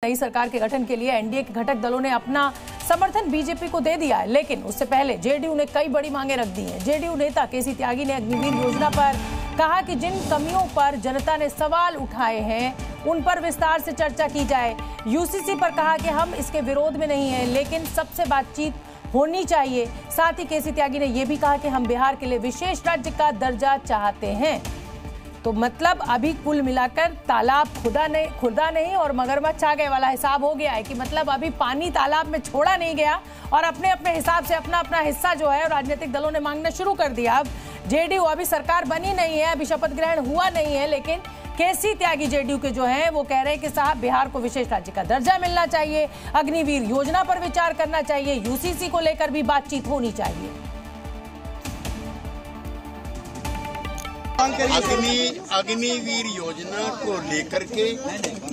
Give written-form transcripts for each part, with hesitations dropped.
नई सरकार के गठन के लिए एनडीए के घटक दलों ने अपना समर्थन बीजेपी को दे दिया है, लेकिन उससे पहले जेडीयू ने कई बड़ी मांगे रख दी हैं। जेडीयू नेता केसी त्यागी ने अग्निवीर योजना पर कहा कि जिन कमियों पर जनता ने सवाल उठाए हैं उन पर विस्तार से चर्चा की जाए। यूसीसी पर कहा कि हम इसके विरोध में नहीं हैं, लेकिन सबसे बातचीत होनी चाहिए। साथ ही केसी त्यागी ने यह भी कहा कि हम बिहार के लिए विशेष राज्य का दर्जा चाहते हैं। तो मतलब अभी कुल मिलाकर तालाब खुदा नहीं और मगरमच्छ आ गए वाला हिसाब हो गया है कि मतलब अभी पानी तालाब में छोड़ा नहीं गया और अपने अपने हिसाब से अपना अपना हिस्सा जो है राजनीतिक दलों ने मांगना शुरू कर दिया। अब जेडीयू अभी सरकार बनी नहीं है, अभी शपथ ग्रहण हुआ नहीं है, लेकिन केसी त्यागी जेडीयू के जो हैं वो कह रहे हैं कि साहब बिहार को विशेष राज्य का दर्जा मिलना चाहिए, अग्निवीर योजना पर विचार करना चाहिए, यूसीसी को लेकर भी बातचीत होनी चाहिए। अग्निवीर योजना को लेकर के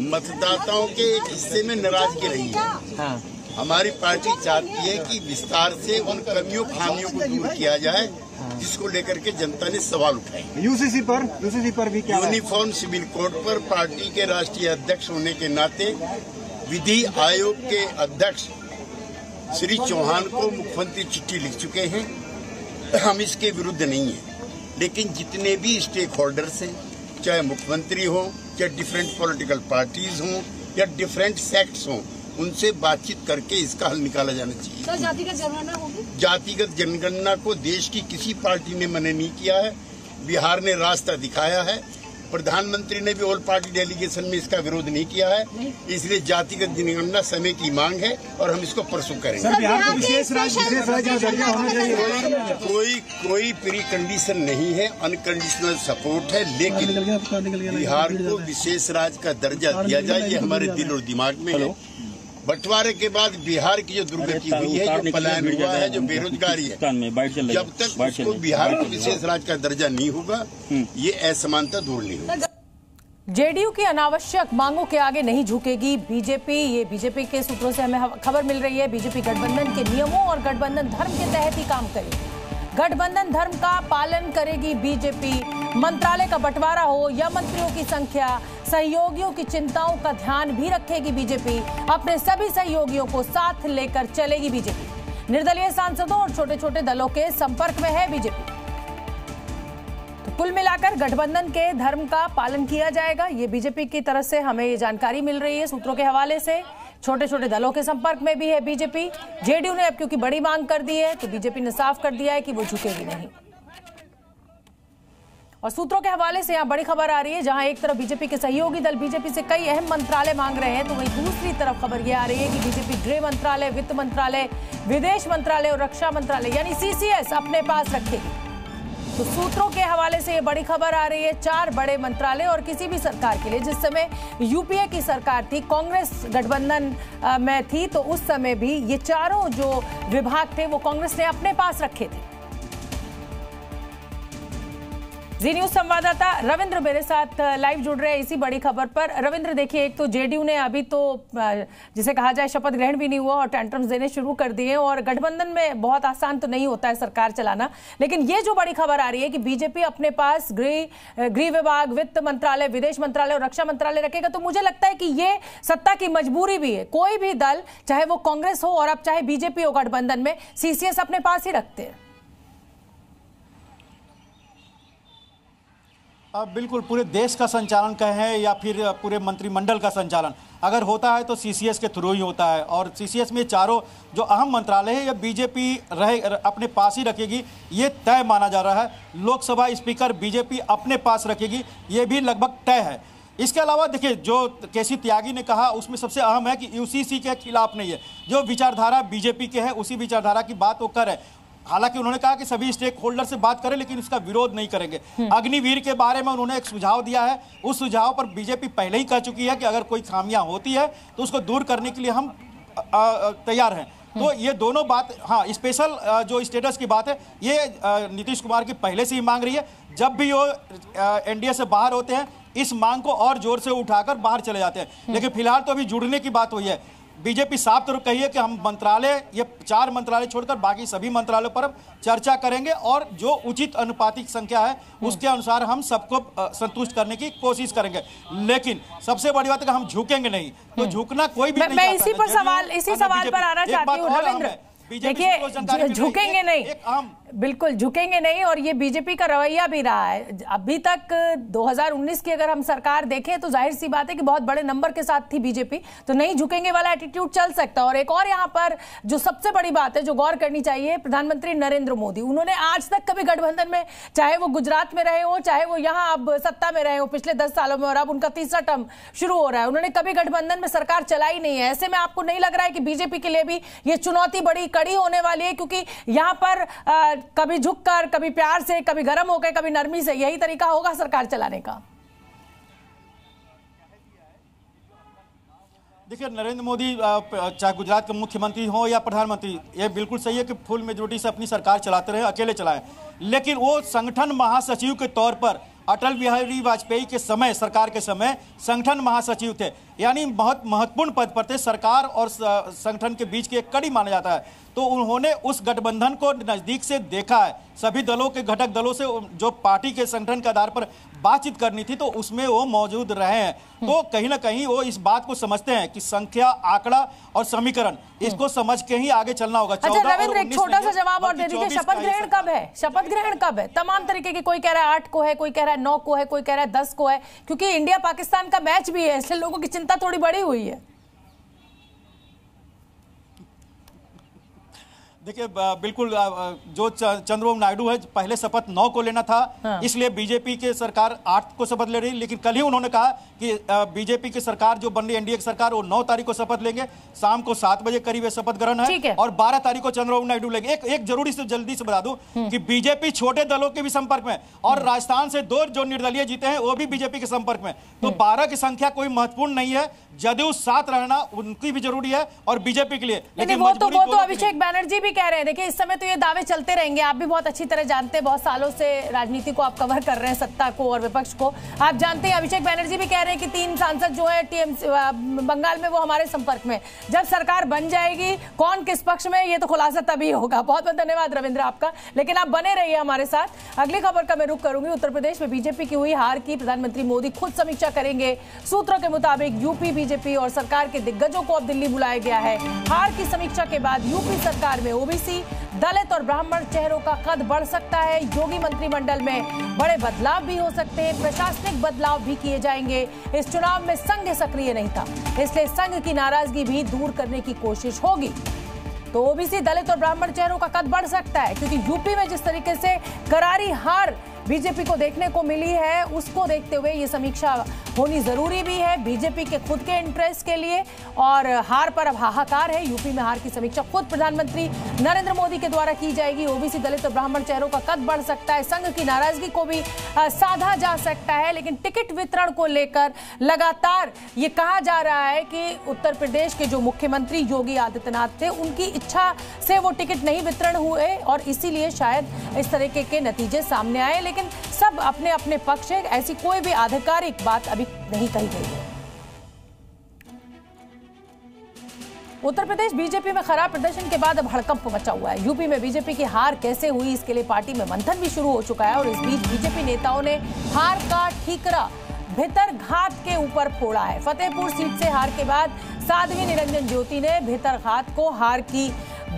मतदाताओं के एक हिस्से में नाराजगी रही है। हमारी पार्टी चाहती है कि विस्तार से उन कमियों खामियों को दूर किया जाए जिसको लेकर के जनता ने सवाल उठाए। यूसीसी पर भी क्या यूनिफॉर्म सिविल कोड पर पार्टी के राष्ट्रीय अध्यक्ष होने के नाते विधि आयोग के अध्यक्ष श्री चौहान को मुख्यमंत्री चिट्ठी लिख चुके हैं। हम इसके विरुद्ध नहीं है, लेकिन जितने भी स्टेक होल्डर्स हैं, चाहे मुख्यमंत्री हो, चाहे डिफरेंट पॉलिटिकल पार्टीज हों या डिफरेंट सेक्ट्स हों, उनसे बातचीत करके इसका हल निकाला जाना चाहिए। तो जातिगत जनगणना होगी? जातिगत जनगणना को देश की किसी पार्टी ने मना नहीं किया है। बिहार ने रास्ता दिखाया है, प्रधानमंत्री ने भी ऑल पार्टी डेलीगेशन में इसका विरोध नहीं किया है। इसलिए जातिगत जनगणना समय की मांग है और हम इसको परसों करेंगे। कोई प्री कंडीशन नहीं है, अनकंडीशनल सपोर्ट है, लेकिन बिहार को विशेष राज्य का दर्जा दिया जाए, ये हमारे दिल और दिमाग में है। बंटवारे के बाद बिहार की जो दुर्गति हुई है, जो पलायन हुआ है, जो बेरोजगारी है, जब तक उसको बिहार को विशेष राज्य का दर्जा नहीं होगा, ये असमानता दूर नहीं होगी। जेडीयू की अनावश्यक मांगों के आगे नहीं झुकेगी बीजेपी। ये बीजेपी के सूत्रों से हमें खबर मिल रही है। बीजेपी गठबंधन के नियमों और गठबंधन धर्म के तहत ही काम करेगी। गठबंधन धर्म का पालन करेगी बीजेपी। मंत्रालय का बंटवारा हो या मंत्रियों की संख्या, सहयोगियों की चिंताओं का ध्यान भी रखेगी बीजेपी। अपने सभी सहयोगियों को साथ लेकर चलेगी बीजेपी। निर्दलीय सांसदों और छोटे छोटे दलों के संपर्क में है बीजेपी। तो कुल मिलाकर गठबंधन के धर्म का पालन किया जाएगा, ये बीजेपी की तरफ से हमें ये जानकारी मिल रही है सूत्रों के हवाले से। छोटे छोटे दलों के संपर्क में भी है बीजेपी। जेडीयू ने अब क्योंकि बड़ी मांग कर दी है तो बीजेपी ने साफ कर दिया है कि वो झुकेगी नहीं। और सूत्रों के हवाले से यहाँ बड़ी खबर आ रही है, जहां एक तरफ बीजेपी के सहयोगी दल बीजेपी से कई अहम मंत्रालय मांग रहे हैं, तो वहीं दूसरी तरफ खबर यह आ रही है कि बीजेपी गृह मंत्रालय, वित्त मंत्रालय, विदेश मंत्रालय और रक्षा मंत्रालय यानी सीसीएस अपने पास रखेगी। तो सूत्रों के हवाले से ये बड़ी खबर आ रही है, 4 बड़े मंत्रालय और किसी भी सरकार के लिए, जिस समय यूपीए की सरकार थी, कांग्रेस गठबंधन में थी, तो उस समय भी ये चारों जो विभाग थे वो कांग्रेस ने अपने पास रखे थे। जी न्यूज संवाददाता रविंद्र मेरे साथ लाइव जुड़ रहे हैं इसी बड़ी खबर पर। रविंद्र, देखिए, एक तो जेडीयू ने अभी तो जिसे कहा जाए शपथ ग्रहण भी नहीं हुआ और टेंट्रम्स देने शुरू कर दिए, और गठबंधन में बहुत आसान तो नहीं होता है सरकार चलाना, लेकिन ये जो बड़ी खबर आ रही है कि बीजेपी अपने पास गृह विभाग, वित्त मंत्रालय, विदेश मंत्रालय और रक्षा मंत्रालय रखेगा, तो मुझे लगता है कि ये सत्ता की मजबूरी भी है। कोई भी दल, चाहे वो कांग्रेस हो और अब चाहे बीजेपी हो, गठबंधन में सीसीएस अपने पास ही रखते हैं। अब बिल्कुल पूरे देश का संचालन कहें या फिर पूरे मंत्रिमंडल का संचालन अगर होता है तो सीसीएस के थ्रू ही होता है, और सीसीएस में चारों जो अहम मंत्रालय है ये बीजेपी अपने पास ही रखेगी, ये तय माना जा रहा है। लोकसभा स्पीकर बीजेपी अपने पास रखेगी, ये भी लगभग तय है। इसके अलावा देखिए, जो केसी त्यागी ने कहा उसमें सबसे अहम है कि यूसीसी के खिलाफ नहीं है। जो विचारधारा बीजेपी के है उसी विचारधारा की बात वो कर है। हालांकि उन्होंने कहा कि सभी स्टेक होल्डर से बात करें, लेकिन इसका विरोध नहीं करेंगे। अग्निवीर के बारे में उन्होंने एक सुझाव दिया है, उस सुझाव पर बीजेपी पहले ही कह चुकी है कि अगर कोई खामियां होती है तो उसको दूर करने के लिए हम तैयार हैं। तो ये दोनों बात, हाँ, स्पेशल जो स्टेटस की बात है ये नीतीश कुमार की पहले से ही मांग रही है। जब भी वो एनडीए से बाहर होते हैं इस मांग को और जोर से उठाकर बाहर चले जाते हैं, लेकिन फिलहाल तो अभी जुड़ने की बात हुई है। बीजेपी साफ तौर कही है कि हम मंत्रालय, ये 4 मंत्रालय छोड़कर बाकी सभी मंत्रालयों पर चर्चा करेंगे और जो उचित अनुपातिक संख्या है उसके अनुसार हम सबको संतुष्ट करने की कोशिश करेंगे। लेकिन सबसे बड़ी बात है कि हम झुकेंगे नहीं, तो झुकना कोई भी नहीं। मैं इसी सवाल पर आना चाहती हूँ रविंद्र। देखिए, झुकेंगे नहीं, बिल्कुल झुकेंगे नहीं, और ये बीजेपी का रवैया भी रहा है अभी तक। 2019 की अगर हम सरकार देखें तो जाहिर सी बात है कि बहुत बड़े नंबर के साथ थी बीजेपी, तो नहीं झुकेंगे वाला एटीट्यूड चल सकता है। और एक और यहाँ पर जो सबसे बड़ी बात है जो गौर करनी चाहिए, प्रधानमंत्री नरेंद्र मोदी, उन्होंने आज तक कभी गठबंधन में, चाहे वो गुजरात में रहे हो, चाहे वो यहाँ अब सत्ता में रहे हो पिछले 10 सालों में, और अब उनका तीसरा टर्म शुरू हो रहा है, उन्होंने कभी गठबंधन में सरकार चलाई नहीं है। ऐसे में आपको नहीं लग रहा है कि बीजेपी के लिए भी ये चुनौती बड़ी कड़ी होने वाली है? क्योंकि यहाँ पर कभी झुककर, कभी प्यार से, कभी गर्म होकर, कभी नरमी से, यही तरीका होगा सरकार चलाने का। देखिए, नरेंद्र मोदी चाहे गुजरात के मुख्यमंत्री हो या प्रधानमंत्री, ये बिल्कुल सही है कि फुल मेजोरिटी से अपनी सरकार चलाते रहे, अकेले चलाएं, लेकिन वो संगठन महासचिव के तौर पर अटल बिहारी वाजपेयी के समय, सरकार के समय संगठन महासचिव थे, यानी बहुत महत्वपूर्ण पद पर थे। सरकार और संगठन के बीच की एक कड़ी माना जाता है। तो उन्होंने उस गठबंधन को नजदीक से देखा है, सभी दलों के घटक दलों से जो पार्टी के संगठन के आधार पर बातचीत करनी थी, तो उसमें वो मौजूद रहे हैं। तो कहीं ना कहीं वो इस बात को समझते हैं कि संख्या, आंकड़ा और समीकरण, इसको समझ के ही आगे चलना होगा। अच्छा रविंद्र, एक छोटा सा जवाब और दे दीजिए, शपथ ग्रहण कब है? शपथ ग्रहण कब है? तमाम तरीके की, कोई कह रहा है 8 को है, कोई कह रहा है 9 को है, कोई कह रहा है 10 को है, क्योंकि इंडिया पाकिस्तान का मैच भी है, इसलिए लोगों की चिंता थोड़ी बड़ी हुई है। देखिए, बिल्कुल जो चंद्रबाबू नायडू है, पहले शपथ 9 को लेना था, इसलिए बीजेपी की सरकार 8 को शपथ ले रही, लेकिन कल ही उन्होंने कहा कि बीजेपी की सरकार जो बन रही, एनडीए की सरकार, वो 9 तारीख को शपथ लेंगे, शाम को 7 बजे करीब शपथ ग्रहण है, और 12 तारीख को चंद्रबाबू नायडू लेंगे। एक जरूरी से जल्दी से बता दूं कि बीजेपी छोटे दलों के भी संपर्क में, और राजस्थान से 2 जो निर्दलीय जीते हैं वो भी बीजेपी के संपर्क में, तो 12 की संख्या कोई महत्वपूर्ण नहीं है। जदयू 7 रहना उनकी भी जरूरी है और बीजेपी के लिए, लेकिन वो तो अभिषेक बैनर्जी भी कह रहे हैं। देखिए, इस समय तो ये दावे चलते रहेंगे, आप भी बहुत अच्छी तरह जानते हैं, बहुत सालों से राजनीति को आप कवर कर रहे हैं, सत्ता को और विपक्ष को आप जानते हैं। अभिषेक बैनर्जी भी कह रहे हैं कि 3 सांसद जो है टीएमसी बंगाल में, वो हमारे संपर्क में। जब सरकार बन जाएगी, कौन किस पक्ष में, ये तो खुलासा तभी होगा। बहुत बहुत धन्यवाद रविंद्र आपका, लेकिन आप बने रहिए हमारे साथ। अगली खबर का मैं रुख करूंगी। उत्तर प्रदेश में बीजेपी की हुई हार की प्रधानमंत्री मोदी खुद समीक्षा करेंगे। सूत्रों के मुताबिक यूपी बीजेपी और सरकार के दिग्गजों को अब दिल्ली बुलाया गया है। हार की समीक्षा के बाद यूपी सरकार में ओबीसी, दलित और ब्राह्मण चेहरों का कद बढ़ सकता है। योगी मंत्रिमंडल में बड़े बदलाव भी हो सकते हैं, प्रशासनिक बदलाव भी किए जाएंगे। इस चुनाव में संघ सक्रिय नहीं था, इसलिए संघ की नाराजगी भी दूर करने की कोशिश होगी। तो ओबीसी, दलित और ब्राह्मण चेहरों का कद बढ़ सकता है, क्योंकि यूपी में जिस तरीके से करारी हार बीजेपी को देखने को मिली है, उसको देखते हुए ये समीक्षा होनी जरूरी भी है बीजेपी के खुद के इंटरेस्ट के लिए। और हार पर अब हाहाकार है। यूपी में हार की समीक्षा खुद प्रधानमंत्री नरेंद्र मोदी के द्वारा की जाएगी। ओबीसी, दलित और ब्राह्मण चेहरों का कद बढ़ सकता है, संघ की नाराजगी को भी साधा जा सकता है। लेकिन टिकट वितरण को लेकर लगातार ये कहा जा रहा है कि उत्तर प्रदेश के जो मुख्यमंत्री योगी आदित्यनाथ थे, उनकी इच्छा से वो टिकट नहीं वितरण हुए और इसीलिए शायद इस तरीके के नतीजे सामने आए। लेकिन सब अपने अपने पक्ष है, ऐसी कोई भी आधिकारिक बात अभी नहीं कही गई है। उत्तर प्रदेश बीजेपी में खराब प्रदर्शन के बाद अब हड़कंप मचा हुआ है। यूपी में बीजेपी की हार कैसे हुई, इसके लिए पार्टी में मंथन भी शुरू हो चुका है। और इस बीच बीजेपी नेताओं ने हार का ठीकरा भितरघात के ऊपर फोड़ा है। फतेहपुर सीट से हार के बाद साध्वी निरंजन ज्योति ने भितरघात को हार की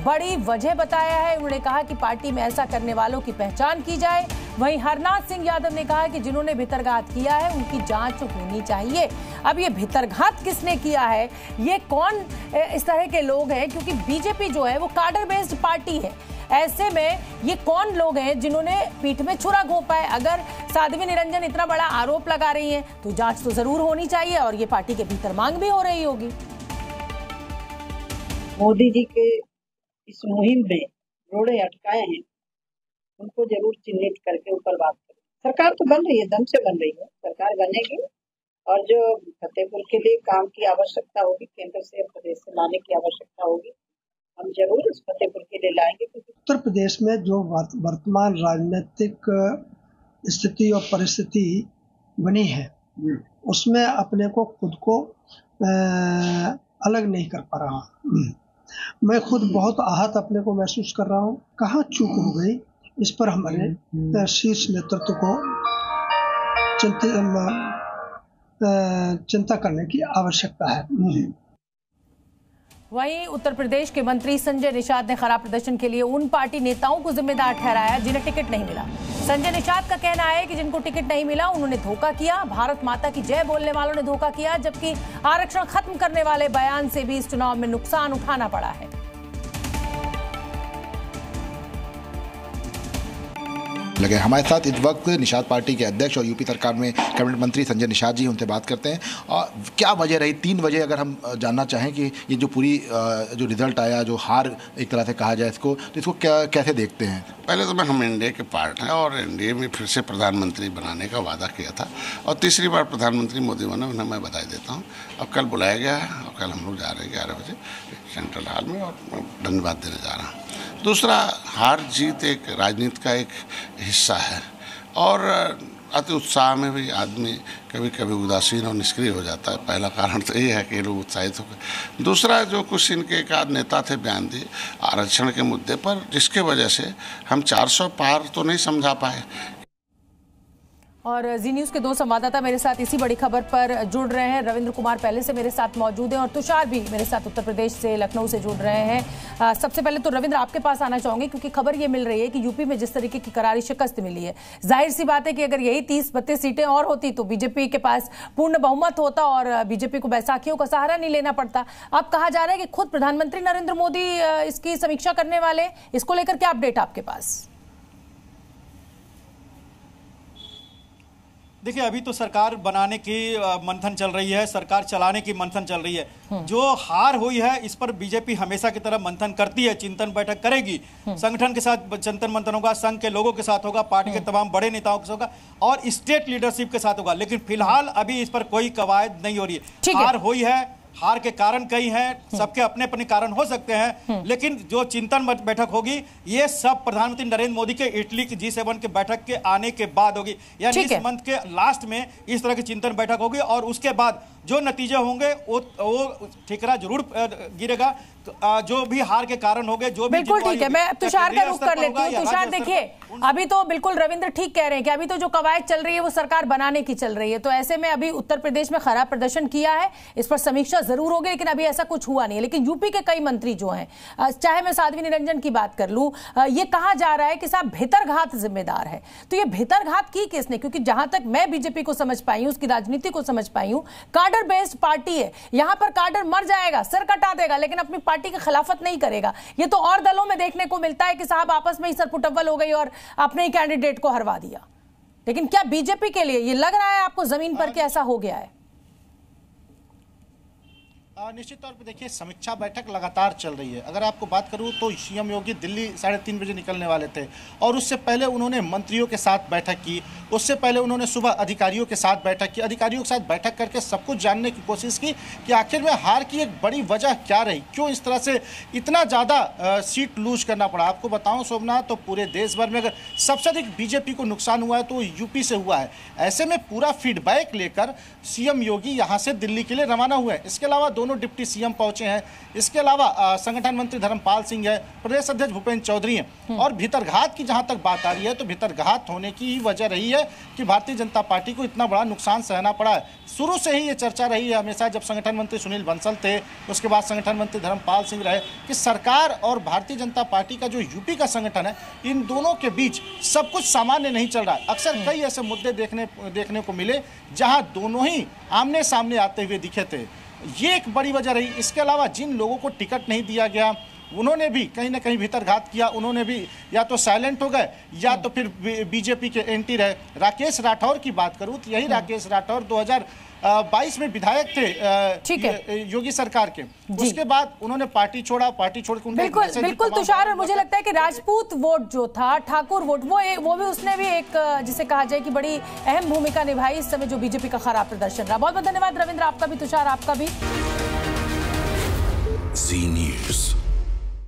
बड़ी वजह बताया है। उन्होंने कहा कि पार्टी में ऐसा करने वालों की पहचान की जाए। वहीं हरनाथ सिंह यादव ने कहा कि जिन्होंने भितरघात किया है उनकी जांच होनी चाहिए। अब ये भितरघात किसने किया है, ये कौन इस तरह के लोग हैं, क्योंकि बीजेपी जो है वो कार्डर बेस्ड पार्टी है। ऐसे में ये कौन लोग हैं जिन्होंने पीठ में छुरा घोंपा है। अगर साध्वी निरंजन इतना बड़ा आरोप लगा रही हैं तो जांच तो जरूर होनी चाहिए और ये पार्टी के भीतर मांग भी हो रही होगी। मोदी जी के इस मुहिम में रोड़े अटकाए हैं, उनको जरूर चिन्हित करके ऊपर बात करें। सरकार तो बन रही है, दम से बन रही है, सरकार बनेगी और जो फतेहपुर के लिए काम की आवश्यकता होगी, केंद्र से प्रदेश से लाने की आवश्यकता होगी, हम जरूर उस फतेहपुर के लिए लाएंगे। उत्तर प्रदेश में जो वर्तमान राजनीतिक स्थिति और परिस्थिति बनी है, उसमें अपने को खुद को अलग नहीं कर पा रहा। मैं खुद बहुत आहत अपने को महसूस कर रहा हूँ। कहाँ चूक हो गई, इस पर हमारे शीर्ष नेतृत्व को चिंता करने की आवश्यकता है। वहीं उत्तर प्रदेश के मंत्री संजय निषाद ने खराब प्रदर्शन के लिए उन पार्टी नेताओं को जिम्मेदार ठहराया जिन्हें टिकट नहीं मिला। संजय निषाद का कहना है कि जिनको टिकट नहीं मिला उन्होंने धोखा किया। भारत माता की जय बोलने वालों ने धोखा किया, जबकि आरक्षण खत्म करने वाले बयान से भी इस चुनाव में नुकसान उठाना पड़ा है। लगे हमारे साथ इस वक्त निषाद पार्टी के अध्यक्ष और यूपी सरकार में कैबिनेट मंत्री संजय निषाद जी, उनसे बात करते हैं। और क्या वजह रही 3 वजह अगर हम जानना चाहें कि ये जो पूरी जो रिजल्ट आया, जो हार एक तरह से कहा जाए इसको, तो इसको कैसे देखते हैं? पहले तो हम एनडीए के पार्ट हैं और एनडीए में फिर से प्रधानमंत्री बनाने का वादा किया था और तीसरी बार प्रधानमंत्री मोदी बने, उन्हें मैं बधाई देता हूँ। अब कल बुलाया गया है और कल हम लोग जा रहे हैं 11 बजे सेंट्रल हॉल में और धन्यवाद देने जा रहा हूँ। दूसरा, हार जीत एक राजनीति का एक हिस्सा है और अति उत्साह में भी आदमी कभी कभी उदासीन और निष्क्रिय हो जाता है। पहला कारण तो ये है कि लोग उत्साहित हो गए। दूसरा, जो कुछ इनके एक आध नेता थे बयान दिए आरक्षण के मुद्दे पर, जिसके वजह से हम 400 पार तो नहीं समझा पाए। और जी न्यूज़ के 2 संवाददाता मेरे साथ इसी बड़ी खबर पर जुड़ रहे हैं। रविंद्र कुमार पहले से मेरे साथ मौजूद हैं और तुषार भी मेरे साथ उत्तर प्रदेश से, लखनऊ से जुड़ रहे हैं। सबसे पहले तो रविंद्र आपके पास आना चाहूंगी, क्योंकि खबर ये मिल रही है कि यूपी में जिस तरीके की करारी शिकस्त मिली है, जाहिर सी बात है कि अगर यही 30-32 सीटें और होती तो बीजेपी के पास पूर्ण बहुमत होता और बीजेपी को बैसाखियों का सहारा नहीं लेना पड़ता। अब कहा जा रहा है कि खुद प्रधानमंत्री नरेंद्र मोदी इसकी समीक्षा करने वाले, इसको लेकर क्या अपडेट आपके पास? देखिए, अभी तो सरकार बनाने की मंथन चल रही है, सरकार चलाने की मंथन चल रही है। जो हार हुई है इस पर बीजेपी हमेशा की तरह मंथन करती है, चिंतन बैठक करेगी, संगठन के साथ चिंतन मंथन होगा, संघ के लोगों के साथ होगा, पार्टी के तमाम बड़े नेताओं के साथ होगा और स्टेट लीडरशिप के साथ होगा। लेकिन फिलहाल अभी इस पर कोई कवायद नहीं हो रही है। हार हुई है, हार के कारण कई हैं, सबके अपने अपने कारण हो सकते हैं, लेकिन जो चिंतन बैठक होगी ये सब प्रधानमंत्री नरेंद्र मोदी के इटली की G7 के बैठक के आने के बाद होगी, यानी इस मंथ के लास्ट में इस तरह की चिंतन बैठक होगी और उसके बाद जो नतीजे होंगे वो ठिकरा जरूर गिरेगा। जो भी हार के कारण होंगे, जो भी बिल्कुल ठीक है। मैं तुषार का रुख कर लेती हूँ। तुषार, देखिए अभी तो बिल्कुल रविंद्र ठीक कह रहे हैं कि अभी तो जो कवायद चल रही है वो सरकार बनाने की चल रही है, तो ऐसे में अभी उत्तर प्रदेश में खराब प्रदर्शन किया है, इस पर समीक्षा जरूर होगी, लेकिन अभी ऐसा कुछ हुआ नहीं है। लेकिन यूपी के कई मंत्री जो हैं, चाहे मैं साध्वी निरंजन की बात कर लूं, ये कहा जा रहा है कि साहब भितरघात जिम्मेदार है। तो ये भितरघात की किसने? क्योंकि जहां तक मैं बीजेपी को समझ पाई हूं, उसकी राजनीति को समझ पाई हूं, कार्डर बेस्ड पार्टी है। यहां पर कार्डर मर जाएगा, सर कटा देगा, लेकिन अपनी पार्टी की खिलाफत नहीं करेगा। ये तो और दलों में देखने को मिलता है कि साहब आपस में ही सरपुटव्वल हो गई और अपने ही कैंडिडेट को हरवा दिया। लेकिन क्या बीजेपी के लिए ये लग रहा है आपको जमीन पर कि ऐसा हो गया है? निश्चित तौर पे देखिए, समीक्षा बैठक लगातार चल रही है। अगर आपको बात करूं तो सीएम योगी दिल्ली 3:30 बजे निकलने वाले थे और उससे पहले उन्होंने मंत्रियों के साथ बैठक की, उससे पहले उन्होंने सुबह अधिकारियों के साथ बैठक की, अधिकारियों के साथ बैठक करके सब कुछ जानने की कोशिश की कि आखिर में हार की एक बड़ी वजह क्या रही, क्यों इस तरह से इतना ज़्यादा सीट लूज करना पड़ा। आपको बताऊँ सोमनाथ, तो पूरे देश भर में अगर सबसे अधिक बीजेपी को नुकसान हुआ है तो यूपी से हुआ है। ऐसे में पूरा फीडबैक लेकर सीएम योगी यहाँ से दिल्ली के लिए रवाना हुए हैं। इसके अलावा दोनों डिप्टी सीएम पहुंचे हैं, इसके अलावा संगठन मंत्री धर्मपाल सिंह है, प्रदेश अध्यक्ष भूपेंद्र चौधरी हैं। और भीतरघात की जहां तक बात आ रही है तो भीतरघात होने की वजह रही है कि भारतीय जनता पार्टी को इतना बड़ा नुकसान सहना पड़ा है। शुरू से ही ये चर्चा रही है हमेशा, जब संगठन मंत्री सुनील बंसल थे, उसके बाद संगठन मंत्री धर्मपाल सिंह रहे, कि सरकार और भारतीय जनता पार्टी का जो यूपी का संगठन है, इन दोनों के बीच सब कुछ सामान्य नहीं चल रहा है। अक्सर कई ऐसे मुद्दे देखने को मिले जहां दोनों ही आमने सामने आते हुए दिखे थे, ये एक बड़ी वजह रही। इसके अलावा जिन लोगों को टिकट नहीं दिया गया उन्होंने भी कहीं ना कहीं भीतरघात किया, उन्होंने भी या तो साइलेंट हो गए या तो फिर बीजेपी के एंटी रहे। राकेश राठौर की बात करूं तो यही राकेश राठौर 2022 में विधायक थे योगी सरकार के, उसके बाद उन्होंने पार्टी छोड़ा, पार्टी छोड़ के बिल्कुल तुषार, और मुझे लगता है कि राजपूत वोट जो था, ठाकुर वोट, वो भी उसने भी एक जिसे कहा जाए कि बड़ी अहम भूमिका निभाई इस समय जो बीजेपी का खराब प्रदर्शन रहा। बहुत बहुत धन्यवाद रविंद्र, आपका भी, तुषार आपका भी। जी न्यूज़।